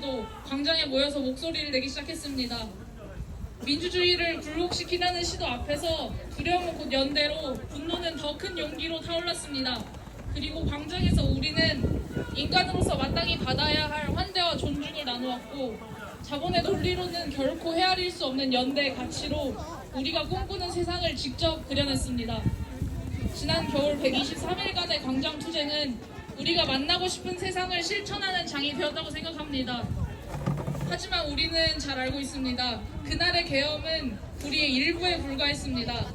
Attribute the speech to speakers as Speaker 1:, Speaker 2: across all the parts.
Speaker 1: 사람들도 광장에 모여서 목소리를 내기 시작했습니다. 민주주의를 굴복시키려는 시도 앞에서 두려움은 곧 연대로, 분노는 더 큰 용기로 타올랐습니다. 그리고 광장에서 우리는 인간으로서 마땅히 받아야 할 환대와 존중을 나누었고, 자본의 논리로는 결코 헤아릴 수 없는 연대의 가치로 우리가 꿈꾸는 세상을 직접 그려냈습니다. 지난 겨울 123일간의 광장 투쟁은 우리가 만나고 싶은 세상을 실천하는 장이 되었다고 생각합니다. 하지만 우리는 잘 알고 있습니다. 그날의 계엄은 우리의 일부에 불과했습니다.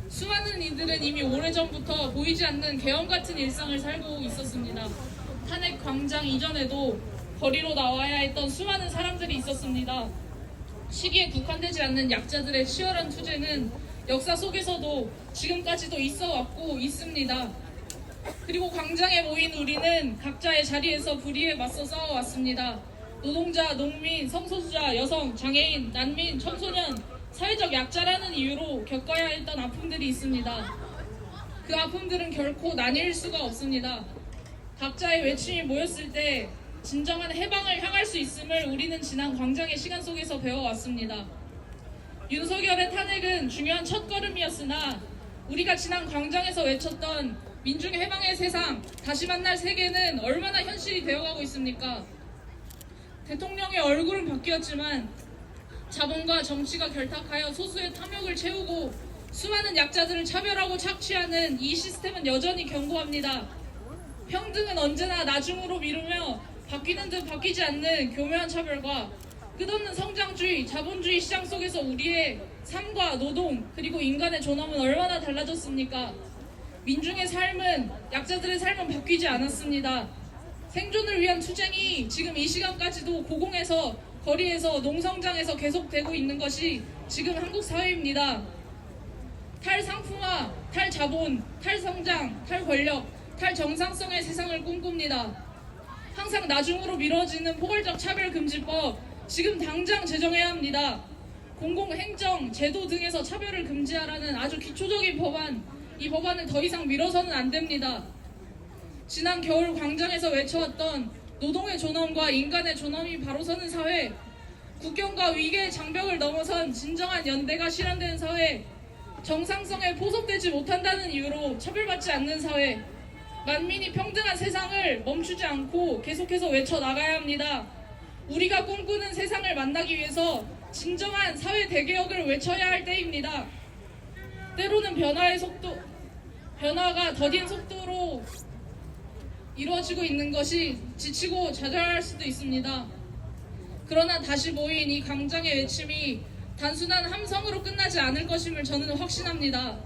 Speaker 1: 수많은 이들은 이미 오래전부터 보이지 않는 계엄 같은 일상을 살고 있었습니다. 탄핵 광장 이전에도 거리로 나와야 했던 수많은 사람들이 있었습니다. 시기에 국한되지 않는 약자들의 치열한 투쟁은 역사 속에서도 지금까지도 있어 왔고 있습니다. 그리고 광장에 모인 우리는 각자의 자리에서 불의에 맞서 싸워왔습니다. 노동자, 농민, 성소수자, 여성, 장애인, 난민, 청소년, 사회적 약자라는 이유로 겪어야 했던 아픔들이 있습니다. 그 아픔들은 결코 나뉠 수가 없습니다. 각자의 외침이 모였을 때 진정한 해방을 향할 수 있음을 우리는 지난 광장의 시간 속에서 배워왔습니다. 윤석열의 탄핵은 중요한 첫걸음이었으나 우리가 지난 광장에서 외쳤던 민중의 해방의 세상, 다시 만날 세계는 얼마나 현실이 되어가고 있습니까? 대통령의 얼굴은 바뀌었지만 자본과 정치가 결탁하여 소수의 탐욕을 채우고 수많은 약자들을 차별하고 착취하는 이 시스템은 여전히 견고합니다. 평등은 언제나 나중으로 미루며 바뀌는 듯 바뀌지 않는 교묘한 차별과 끝없는 성장주의, 자본주의 시장 속에서 우리의 삶과 노동, 그리고 인간의 존엄은 얼마나 달라졌습니까? 민중의 삶은, 약자들의 삶은 바뀌지 않았습니다. 생존을 위한 투쟁이 지금 이 시간까지도 고공에서, 거리에서, 농성장에서 계속되고 있는 것이 지금 한국 사회입니다. 탈상품화, 탈자본, 탈성장, 탈권력, 탈정상성의 세상을 꿈꿉니다. 항상 나중으로 미뤄지는 포괄적 차별금지법, 지금 당장 제정해야 합니다. 공공행정, 제도 등에서 차별을 금지하라는 아주 기초적인 법안, 이 법안을 더 이상 미뤄서는 안 됩니다. 지난 겨울 광장에서 외쳐왔던 노동의 존엄과 인간의 존엄이 바로 서는 사회, 국경과 위계의 장벽을 넘어선 진정한 연대가 실현되는 사회, 정상성에 포섭되지 못한다는 이유로 차별받지 않는 사회, 만민이 평등한 세상을 멈추지 않고 계속해서 외쳐나가야 합니다. 우리가 꿈꾸는 세상을 만나기 위해서 진정한 사회 대개혁을 외쳐야 할 때입니다. 때로는 변화가 더딘 속도로 이루어지고 있는 것이 지치고 좌절할 수도 있습니다. 그러나 다시 모인 이 광장의 외침이 단순한 함성으로 끝나지 않을 것임을 저는 확신합니다.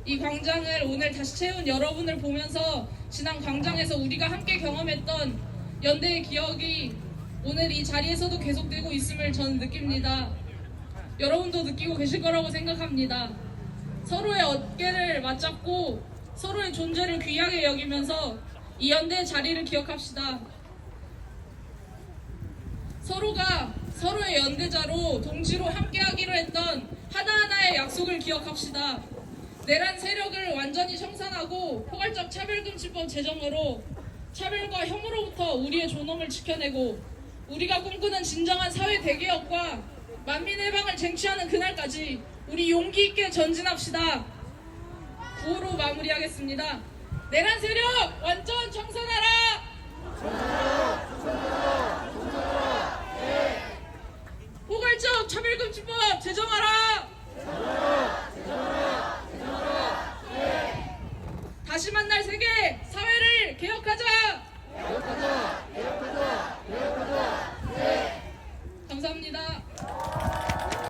Speaker 1: 이 광장을 오늘 다시 채운 여러분을 보면서 지난 광장에서 우리가 함께 경험했던 연대의 기억이 오늘 이 자리에서도 계속되고 있음을 저는 느낍니다. 여러분도 느끼고 계실 거라고 생각합니다. 서로의 어깨를 맞잡고 서로의 존재를 귀하게 여기면서 이 연대의 자리를 기억합시다. 서로가 서로의 연대자로 동지로 함께하기로 했던 하나하나의 약속을 기억합시다. 내란 세력을 완전히 청산하고 포괄적 차별금지법 제정으로 차별과 혐오로부터 우리의 존엄을 지켜내고 우리가 꿈꾸는 진정한 사회 대개혁과 만민 해방을 쟁취하는 그날까지 우리 용기 있게 전진합시다. 구호로 마무리하겠습니다. 내란 세력 완전 청산하라! 포괄적 차별금지법 제정하라! 다시 만날 세계